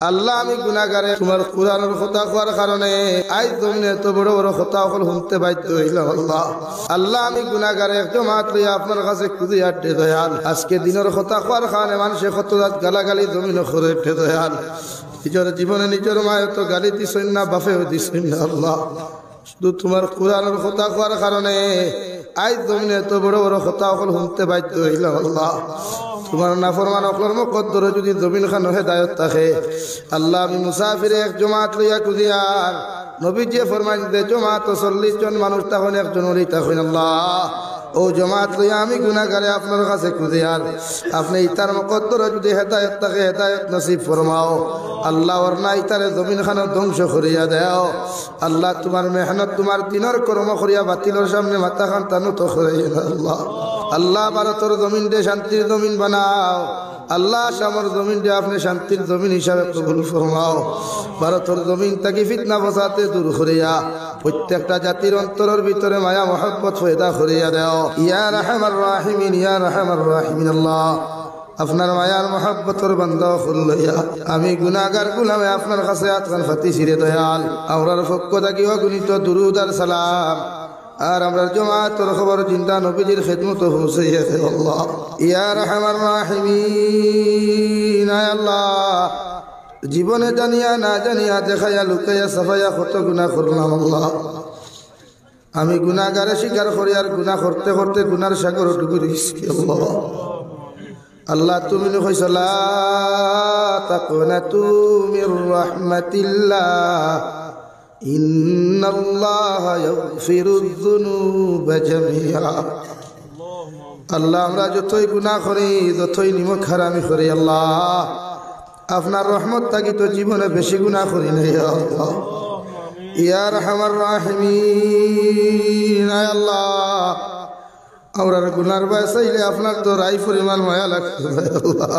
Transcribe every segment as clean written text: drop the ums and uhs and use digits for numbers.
আল্লাহ আমি গুনাহগারে তোমার কুরআনের কথা কোয়ার কারণে আজ তুমি এত বড় বড় কথা হল শুনতে বাধ্য হইলাম। আল্লাহ আল্লাহ আমি গুনাহগারে একটু মাত্র আপনার কাছে খুঁজে আটে দয়াল। আজকে দিনের কথা কোয়ার কারণে মানুষে কত রাত গালাগালি জমিন করে উঠে দয়াল। নিজের জীবনে নিজের মায়ের তো গালি দিছেন না, বাপেও দিছেন না। আল্লাহ শুধু তোমার কুরআনের কথা কোয়ার কারণে আজ জমিনে এত বড় বড় কথা হল শুনতে বাধ্য হইলাম। আল্লাহ তোমার নাফরমান অকলর মুকদ্দর যদি জমিন খান হেদায়েত থাকে আল্লাহ আমি মুসাফিরে এক জমাত লইয়া কুদিয়ার নবীজি ফরমাইন দে জমাত 40 জন মানুষ তখন একজন ওলি তখন আল্লাহ ও জমাত লইয়া আমি গুনাহগারে আপনার কাছে কুদিয়ার আপনি ইতার মুকদ্দর যদি হেদায়েত থাকে হেদায়েত নসিব ফরমাও আল্লাহ ওর না ইতারে জমিন খান ধ্বংস করিয়া দাও। আল্লাহ তোমার মেহনত তোমার দিনের কর্ম করিয়া বাতিলের সামনে মাথা খান তানু তো করিয়া দাও। আল্লাহ আল্লাহ ভারতের জমিন দে শান্তির জমিন বানাও। আল্লাহ শামর জমিন দে আপনি শান্তির জমিন হিসাবে কবুল ফরমাও। ভারতের জমিন তাকে ফিতনা ফসাতে দূর করিয়া প্রত্যেকটা জাতির অন্তরের ভিতরে মায়া মহব্বত পয়দা করিয়া দাও। ইয়া রাহমার রাহিমিন ইয়া রাহমার রাহিমিন আল্লাহ আপনার মায়ার মহব্বতের বান্দা খুলইয়া আমি গুনাহগার গুলামে আপনার কাছে আতকান ফাতি ছিরে দয়াল। আমরার পক্ষ থেকে অগণিত দুরুদ আর সালাম আর আমরা জমাতের খবর জিন্দা নবীজির খিদমত পৌঁছাইয়া দে আল্লাহ। ইয়া রাহমার রাহিমিন আল্লাহ জীবনে জানিয়া না জানিয়া দেখাইয়া লুকাইয়া সাফাইয়া কত গুনাহ করলাম। আল্লাহ আমি গুনাহগারে স্বীকার করি আর গুনাহ করতে করতে গুনার সাগর ডুবে গেছি। আল্লাহ আল্লাহ তুমি কইছো লা তাকুনাতু মির রাহমাতিল্লাহ ইন্নাল্লাহা ইয়াগফিরুয যুনুবা জামিআ। আল্লাহ আমরা যতই গুনাহ করি যতই নিমক হারামি করি আল্লাহ আপনার রহমত থাকি তো জীবনে বেশি গুনাহ করি নাই। আল্লাহ ইয়া রাহমার রাহিমিন আল্লাহ আমরা গুনার বাসাইলে আপনার তো রাই পরিমাণ মায়া লাগবে। আল্লাহ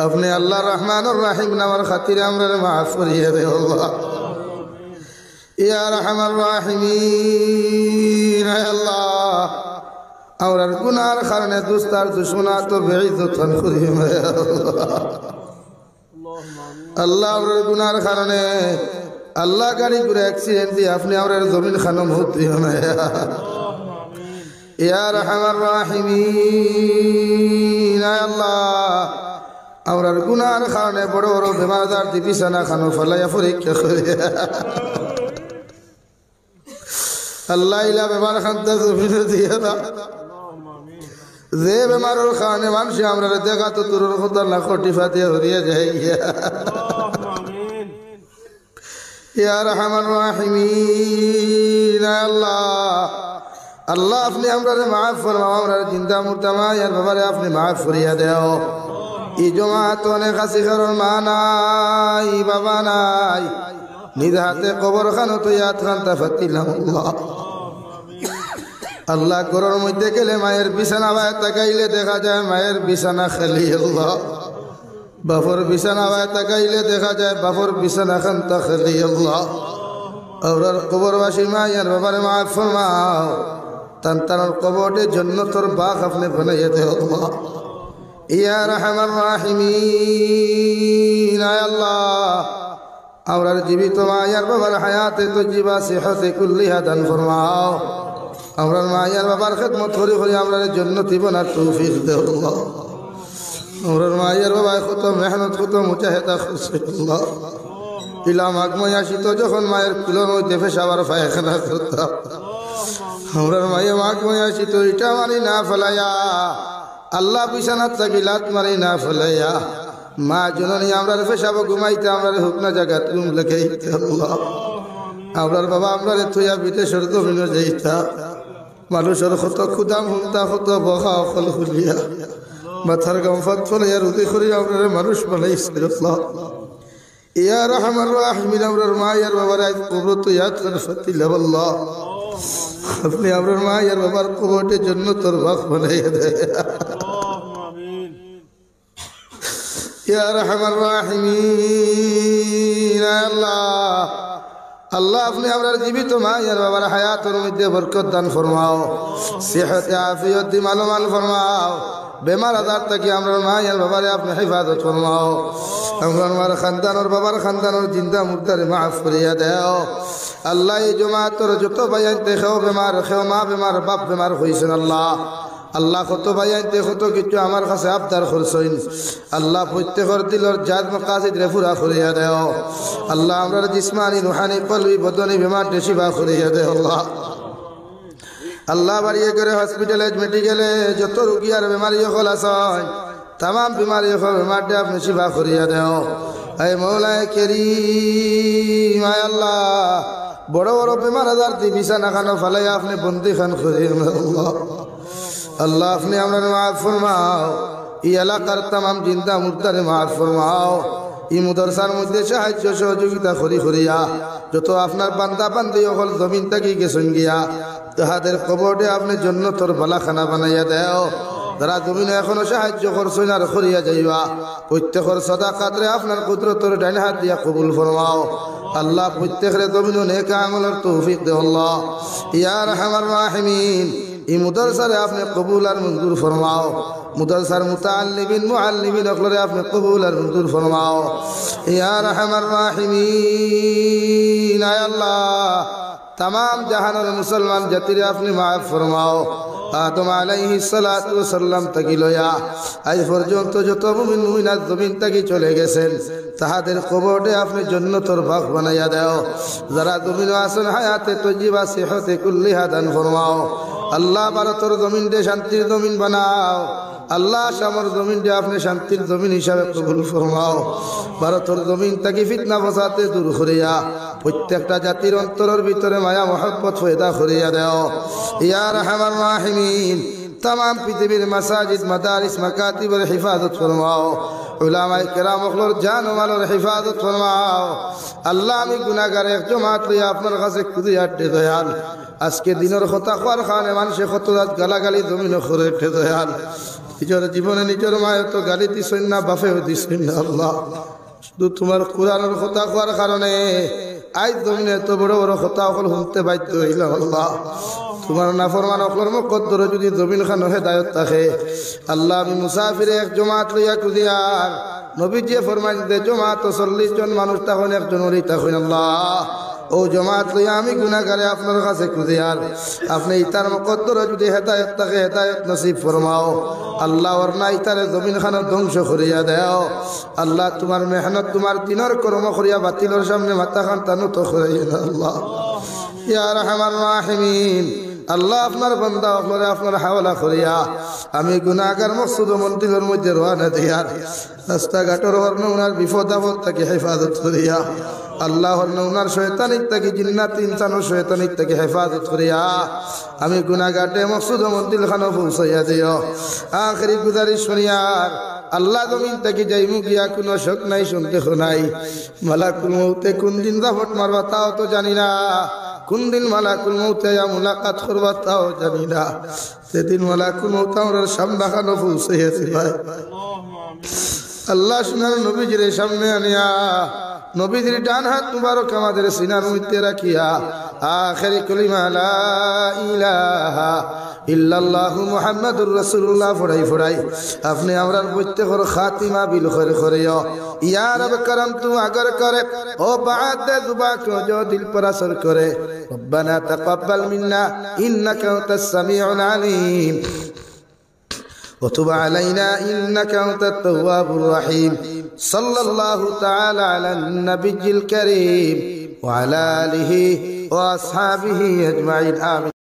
আপনি আল্লাহ রহমানুর রাহিম নামের খাতিরে আমরা মাফ করিয়ে দে। আল্লাহ ইয়া রাহমার রাহিমিন আল্লাহ আমরা গুনার কারণে দুস্তার দুশমনা তো বেইজ্জত করিয়ে আল্লাহ আমরা গুনার কারণে আল্লাহ গাড়ি করে অ্যাক্সিডেন্ট দিয়ে আপনি আমরা জমিন খানো মত দিও না। ইয়া রাহমার রাহিমিন আল্লাহ আমরার গুনার কারণে বড় বড় বেমারদার দি বিছানা খানো ফলাইয়া পরীক্ষা করে আল্লাহ ইলা বেমার খানতে জমিন দিয়ে না যে বেমারের কারণে মানুষ আমরা দেখা তো তোর কথা না খটিফা দিয়ে হরিয়ে যায়। ইয়া রাহমার রাহিমিন আল্লাহ আল্লাহ আপনি আমরা মাফ ফরমাও আমরা জিন্দা মুর্দা মায়ের বাবারে আপনি মাফ করিয়া দেও। এই জমাত অনেক আছে কারণ মা নাই বাবা নাই নিজ হাতে কবর খানো তো ইয়াদ খানটা ফাতিলাম। আল্লাহ আল্লাহ ঘরের মধ্যে গেলে মায়ের বিছানা বায় তাকাইলে দেখা যায় মায়ের বিছানা খালি। আল্লাহ বাপর বিছানা বায় তাকাইলে দেখা যায় বাপর বিছানা খানটা খালি। আল্লাহ আর কবরবাসী মায়ের বাবারে মাফ ফরমাও তার কবরে জান্নাতের বাগ আপনি বানাইয়া দেও। আল্লাহ ইয়া রাহমার রাহিমিন আল্লাহ আমরা জীবিত মায়ের বাবার হায়াতে তো জীবা সেহতে কুল্লিহা দান ফরমাও। আমরা মায়ের বাবার খিদমত করি করি আমরা জান্নাতি বানার তৌফিক দেও। আল্লাহ আমরা মায়ের বাবা কত মেহনত কত মুজাহিদা করছে। আল্লাহ ইলাম আগময় আসিত যখন মায়ের কুলের মধ্যে পেশাবার পায়খানা করতাম আমরা মায়ের আগময় আসিত ইটা মারি না ফেলাইয়া আল্লাহ বিছানাত থাকি লাত মারি না ফেলাইয়া মা জননী আমরা পেশাব ঘুমাইতে আমরা হুকনা জায়গা ঘুম লেখাইতে। আল্লাহ আমরার বাবা আমরা থইয়া বিদেশের জমিন যাইতা মানুষের কত ক্ষুদাম হুমতা কত বকা অকল খুলিয়া মাথার গম্ফাত ফলাইয়া রুদি করি আমরা মানুষ বানাইছে। আল্লাহ ইয়া রাহমার রাহিমিন আমরার মায়ের বাবার আজ কবর তো ইয়াদ করে ফাতিলাম। আল্লাহ আপনি আমরার মায়ের বাবার কবরের জন্য তোর বাক বানাইয়া দে। ইয়া রাহমার রাহিমিন আল্লাহ আল্লাহ আপনি আমরার জীবিত মায়ের বাবার হায়াতের মধ্যে বরকত দান ফরমাও, সেহতে আফিয়ত দি মাল ফরমাও। বেমার আজার থেকে আমরা মায়ের বাবারে আপনি হেফাজত ফরমাও আমার খানদানোর বাবার খানদানোর জিন্দা মুর্দারে মাফ করিয়া দেও আল্লাহ এই জমাতর যত ভাইয়াইতে খেও বেমার খেও মা বেমার বাপ বেমার হইছেন আল্লাহ আল্লাহ কত ভাইয়াইতে কত কিছু আমার কাছে আবদার করছেন আল্লাহ প্রত্যেকের দিলর জাত মাকাসিদ রে পুরা করিয়া দেও আল্লাহ আমরা জিসমানি রুহানি কলবি বদনি বেমার শিফা করিয়া দেও আল্লাহ আল্লাহ বাড়িয়ে করে হসপিটালে মেডিকেলে যত রোগী আর বেমারি হল আছে তাম বেমারি হল বেমারটা আপনি শিফা করিয়া দেও এই মৌলায় কেরিম আয় আল্লাহ বড় বড় বেমার আজার দি বিছানা খানো ফালাই আপনি বন্দি খান করিয়ে আল্লাহ আল্লাহ আপনি আমরা মাফ ফরমাও এই এলাকার তাম জিন্দা মুর্দারে মাফ ফরমাও এই মুদরসার মধ্যে সাহায্য সহযোগিতা করিয়া যত আপনার বান্দা বান্দি হল জমিন থাকি গেছেন গিয়া তাহাদের কবরে আপনি জান্নাতের বালাখানা বানাইয়া দেও যারা জমিনে এখনো সাহায্য করছেন আর করিয়া যাইবা প্রত্যেকের সাদাকাতরে আপনার কুদরতের ডাইন হাত দিয়া কবুল ফরমাও আল্লাহ প্রত্যেকের জমিনে নেক আমলের তৌফিক দেও আল্লাহ ইয়া আরহামার রাহিমিন এই মুদরসারে আপনি কবুল আর মঞ্জুর ফরমাও মুদরসার মুতাআল্লিমিন মুআল্লিমিন অকলরে আপনি কবুল আর মঞ্জুর ফরমাও ইয়া আরহামার রাহিমিন আয় আল্লাহ तमाम जहानर मुसलमान जतिरे अपनी माफ फरमाओ आदम आलैहिस सालातु वसल्लाम तकी लया आज पर्यন্ত যত মুমিন মুমিনাত জমিন থেকে চলে গেছেন তাহাদের কবরে আপনি জান্নাতের বাগ বানায়া দাও যারা জমিনে আছেন হায়াতে তজ্জিবা সিহতে কুল্লিহা দান ফরমাও আল্লাহ ভারতের জমিনকে শান্তির জমিন বানাও আল্লাহ শামর জমিনকে আপনি শান্তির জমিন হিসাবে কবুল ফরমাও ভারতের জমিন থেকে ফিতনা ফসাদে দূর করিয়া প্রত্যেকটা জাতির অন্তরের ভিতরে মায়া মহব্বত পয়দা করিয়া দাও ইয়া আরহামার রাহিমিন तमाम পৃথিবীর মাসাজিদ মাদারিস মাকাতিবের হিফাজত ফরমাও উলামায়ে কেরাম ওগুলোর জান ও মালের হিফাজত ফরমাও আল্লাহ আমি গুনাহগার এক জমাত লইয়া আপনার কাছে খুদিয়াতে দয়াল আজকে দিনের কথা কোয়ার খানে মানুষে কত রাত গালাগালি জমিন করে উঠে দয়াল নিজের জীবনে নিজের মায়ের তো গালি দিছেন না বাপেও দিছেন না আল্লাহ শুধু তোমার কোরআনের কথা কোয়ার কারণে আজ জমিনে এত বড় বড় কথা সকল শুনতে বাধ্য হইলাম আল্লাহ তোমার নাফরমান অকলর মুকদ্দর যদি জমিন খান হেদায়েত থাকে আল্লাহ আমি মুসাফিরে এক জমাত লইয়া কুদিয়ার নবীজি ফরমাইন দে জমাত 40 জন মানুষ তখন একজন ওই তখন আল্লাহ ও জমাত লইয়া আমি গুনাহগারে আপনার কাছে কুদিয়ার আপনি ইতার মুকদ্দর যদি হেদায়েত থাকে হেদায়েত নসিব ফরমাও আল্লাহ ওর না ইতারে জমিন খান ধ্বংস করিয়া দাও আল্লাহ তোমার মেহনত তোমার দিনের কর্ম করিয়া বাতিলের সামনে মাথা খান তানো তো করাইয়া না আল্লাহ ইয়া আরহামার রাহিমিন আল্লাহ আপনার বান্দা আপনারে আপনার হাওলা করিয়া আমি গুনাহগার মকসুদ মন্দিরের মধ্যে রওনা দিয়ার রাস্তাঘাটের ওনার বিপদ আপদ থেকে হেফাজত করিয়া আল্লাহ ওনার শয়তানির থেকে জিন্নাত ইনসানের শয়তানির থেকে হেফাজত করিয়া আমি গুনাহগারে মকসুদ মন্দির খানো পৌঁছাইয়া দিও আখেরি গুজারিশ শুনিয়ার আল্লাহ জমিন থেকে যাইমু গিয়া কোনো শক নাই শুনতে নাই মালাকুল মউতে কোন দিন দাফট মারবা তাও তো জানি না কোন দিন মালাকুল মউতে মুলাকাত করবা তাও জানি না সেদিন মালাকুল মউত আমার সামনে খানো পৌঁছাইয়াছে ভাই আল্লাহ সুনার নবীজির সামনে আনিয়া নবীজির ডান হাত মুবারক আমাদের সিনার মধ্যে রাখিয়া আখেরি কালিমা লা ইলাহা ইল্লাল্লাহু মুহাম্মাদুর রাসূলুল্লাহ ফড়াই আপনি আমরার প্রত্যেকের খাতিমা বিল খৈর করিও ইয়া রব করম তু আगर করে ও বাদ দুবা কো जो दिल पर असर करे रब्बना तकब्बल मिन्ना इन्नका अंतस समीउल अलीम وتب علينا إنك أنت التواب الرحيم صلى الله تعالى على النبي الكريم وعلى آله وأصحابه أجمعين آمين.